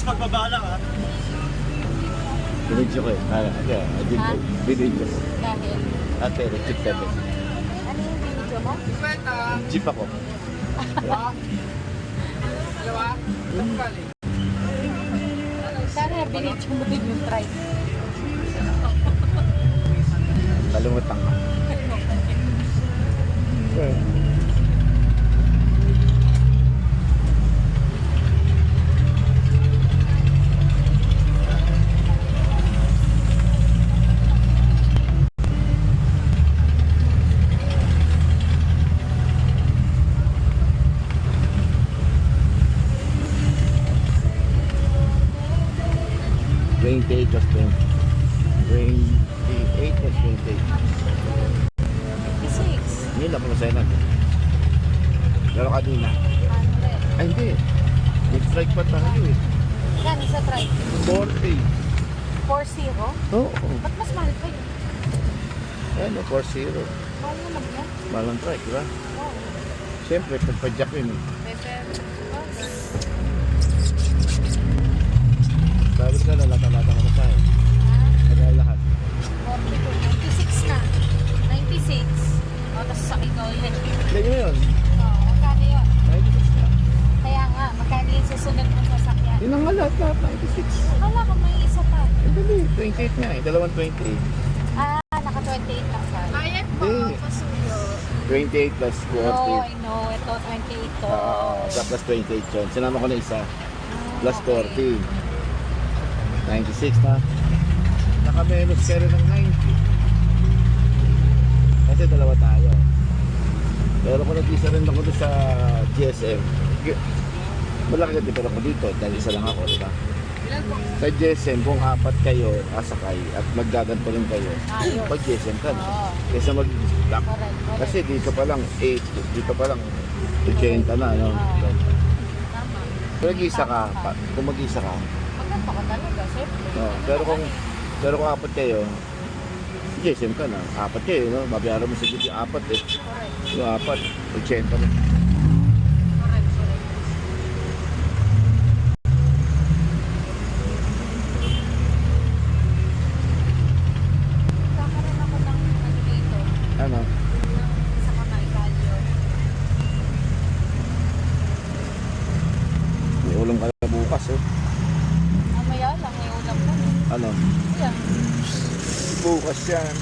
Tapos pagbaba lang ha. Binidyo ko eh. Binidyo ko. Dahil, Ate, electric 7. ano yung video mo? Jeep ako. Sana binidyo mo din yung try. Kalungutang ka. Eight plus 20. 28 plus 28. 56. Hindi lang kung masaya natin. Pero kanina. 100. Ay hindi. Nag-strike pa tayo eh. Gano'n sa try? 40. 4-0? Oo. Ba't mas mahal pa yun? Ano, 4-0. Mahal naman yan. Malang strike, di ba? Oo. Siyempre, pagpadyak yun eh. Sabi ka na, lata-lata ka na tayo. Kaya lahat. 96 na. 96. O, tapos sa ikaw ulit. Hindi nyo yun. O, magkano yun? 96 na. Kaya nga, magkano yung susunod mong sasakyan? Yun ang nga lahat, 96. Akala ko may isa pa. Hindi, 28 nga eh. Dalawang 28. Ah, naka 28 lang pa. Ayan po, Hindi. pasuyo. 28 plus 40. No, I know. Ito, 28 to. Plus 28 yun. Sinama ko na isa. Plus Okay. 40. 96 na. Naka-menos ka rin ng 90. Kasi dalawa tayo. Pero kung nag-isa rin ako doon sa GSM, malaki ka pero ako dito dahil isa lang ako, diba? Ilan po? Sa GSM, kung apat kayo asakay at maggaganto rin kayo, Ayos. pag GSM ka na. Oo. Kaysa mag-lock. Correct. Kasi dito pa lang 8, dito pa lang 80 na, no? Oo. Tama. Kung mag-isa ka, kung mag-isa ka, Maganda ka talaga, siyempre. no, pero kung apat kayo, GSM ka na, apat kayo, no? Babayaran mo sa GSM, apat eh. Correct. Yung apat, 80 na. Correct. Kakaroon ako ng ano dito, Ano? sa kamay kalyo. May ulam ka na bukas, oh. Mamaya lang, may ulam ko. Ano? Yan. Bukas yan.